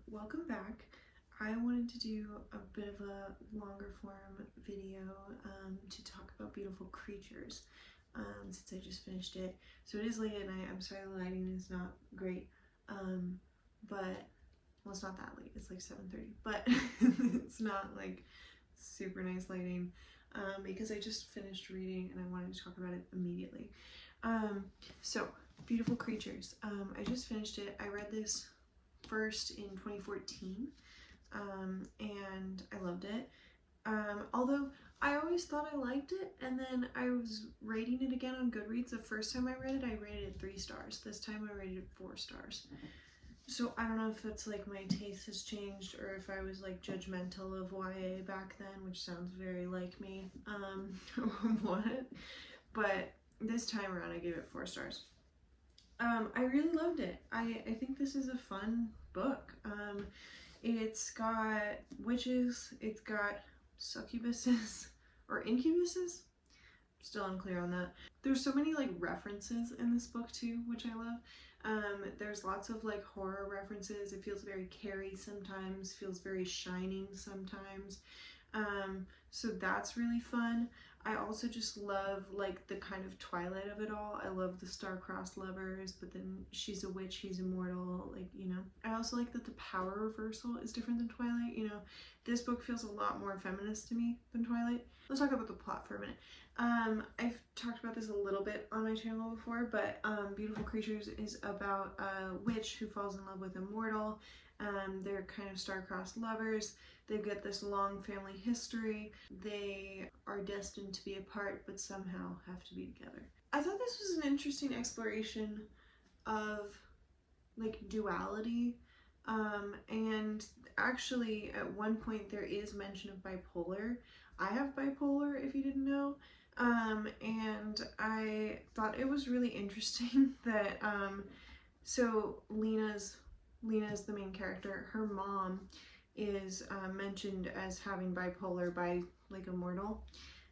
Welcome back. I wanted to do a bit of a longer form video to talk about Beautiful Creatures since I just finished it. So it is late at night. I'm sorry the lighting is not great, but, well, it's not that late. It's like 7:30, but it's not like super nice lighting because I just finished reading and I wanted to talk about it immediately. So Beautiful Creatures. I just finished it. I read this first in 2014 and I loved it. Although I always thought I liked it, and then I was rating it again on Goodreads. The first time I read it, I rated it 3 stars. This time I rated it 4 stars. So I don't know if it's like my taste has changed or if I was like judgmental of YA back then, which sounds very like me, or what. But this time around I gave it 4 stars. I really loved it. I think this is a fun book. It's got witches, it's got succubuses or incubuses. Still unclear on that. There's so many like references in this book too, which I love. There's lots of like horror references. It feels very Carrie sometimes, feels very Shining sometimes. So that's really fun. I also just love like the kind of Twilight of it all. I love the star-crossed lovers, but then she's a witch, he's immortal, like, you know. I also like that the power reversal is different than Twilight, you know. This book feels a lot more feminist to me than Twilight. Let's talk about the plot for a minute. I've talked about this a little bit on my channel before, but Beautiful Creatures is about a witch who falls in love with a mortal. They're kind of star-crossed lovers. They've got this long family history. They are destined to be apart, but somehow have to be together. I thought this was an interesting exploration of like duality. And actually at one point there is mention of bipolar. I have bipolar, if you didn't know. And I thought it was really interesting that, so Lena's the main character. Her mom is mentioned as having bipolar by like a mortal,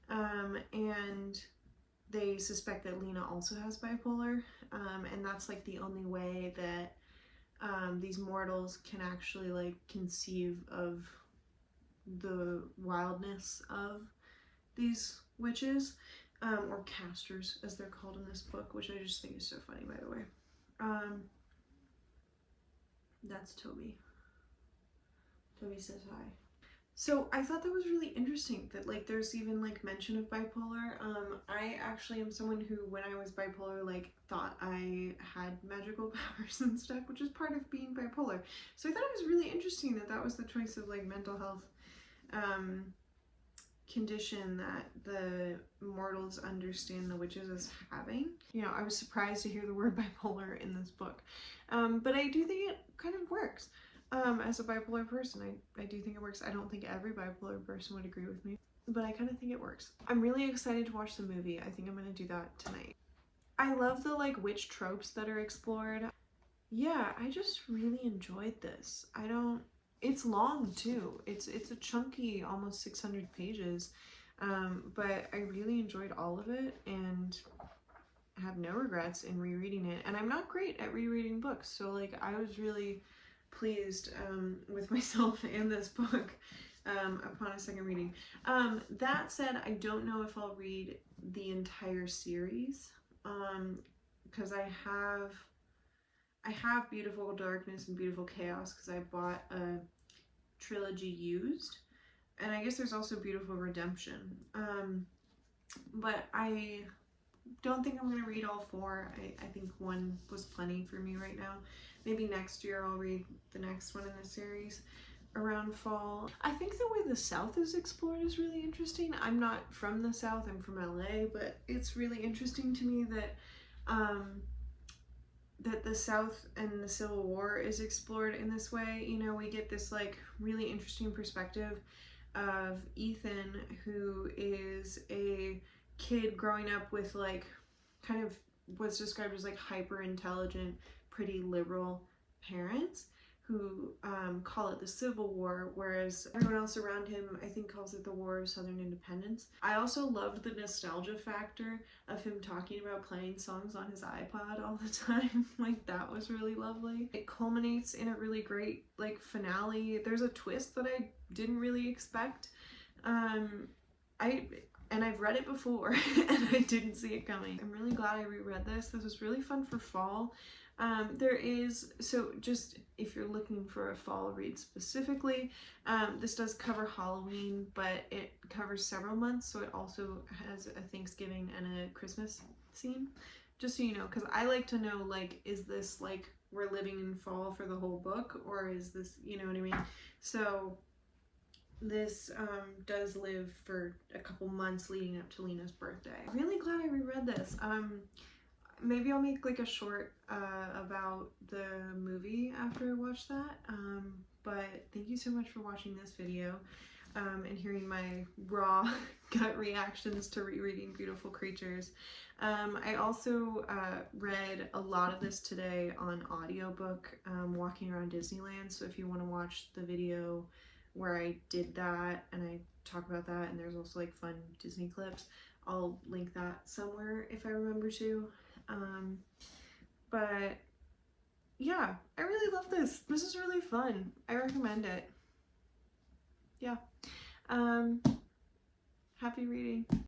and they suspect that Lena also has bipolar, and that's like the only way that these mortals can actually like conceive of the wildness of these witches, or casters as they're called in this book, which I just think is so funny, by the way. That's Toby. Toby says hi. So I thought that was really interesting that like there's even like mention of bipolar. I actually am someone who, when I was bipolar, like thought I had magical powers and stuff, which is part of being bipolar. So I thought it was really interesting that that was the choice of like mental health condition that the mortals understand the witches as having. You know, I was surprised to hear the word bipolar in this book, but I do think it kind of works. As a bipolar person, I do think it works. I don't think every bipolar person would agree with me, but I kind of think it works. I'm really excited to watch the movie. I think I'm gonna do that tonight. I love the like witch tropes that are explored. Yeah, I just really enjoyed this. It's long too. It's a chunky, almost 600 pages, but I really enjoyed all of it and have no regrets in rereading it. And I'm not great at rereading books, so like I was really pleased with myself and this book upon a second reading. That said, I don't know if I'll read the entire series, because I have Beautiful Darkness and Beautiful Chaos because I bought a trilogy used, and I guess there's also Beautiful Redemption, but I don't think I'm going to read all 4. I think 1 was plenty for me right now. Maybe next year I'll read the next one in the series around fall. I think the way the South is explored is really interesting. I'm not from the South, I'm from LA, but it's really interesting to me that that the South and the Civil War is explored in this way. You know, we get this like really interesting perspective of Ethan, who is a kid growing up with like kind of what's described as like hyper intelligent, pretty liberal parents who call it the Civil War, whereas everyone else around him, I think, calls it the War of Southern Independence. I also loved the nostalgia factor of him talking about playing songs on his iPod all the time. Like, that was really lovely. It culminates in a really great, like, finale. There's a twist that I didn't really expect. I've read it before and I didn't see it coming. I'm really glad I reread this. This was really fun for fall. So just if you're looking for a fall read specifically, this does cover Halloween, but it covers several months, so it also has a Thanksgiving and a Christmas scene, just so you know, because I like to know, like, is this like we're living in fall for the whole book, or is this, you know what I mean? So this does live for a couple months leading up to Lena's birthday. I'm really glad I reread this. Maybe I'll make like a short about the movie after I watch that. But thank you so much for watching this video and hearing my raw gut reactions to rereading Beautiful Creatures. I also read a lot of this today on audiobook, walking around Disneyland. So if you want to watch the video where I did that and I talk about that, and there's also like fun Disney clips, I'll link that somewhere if I remember to. But yeah, I really love this. This is really fun. I recommend it. Yeah. Happy reading.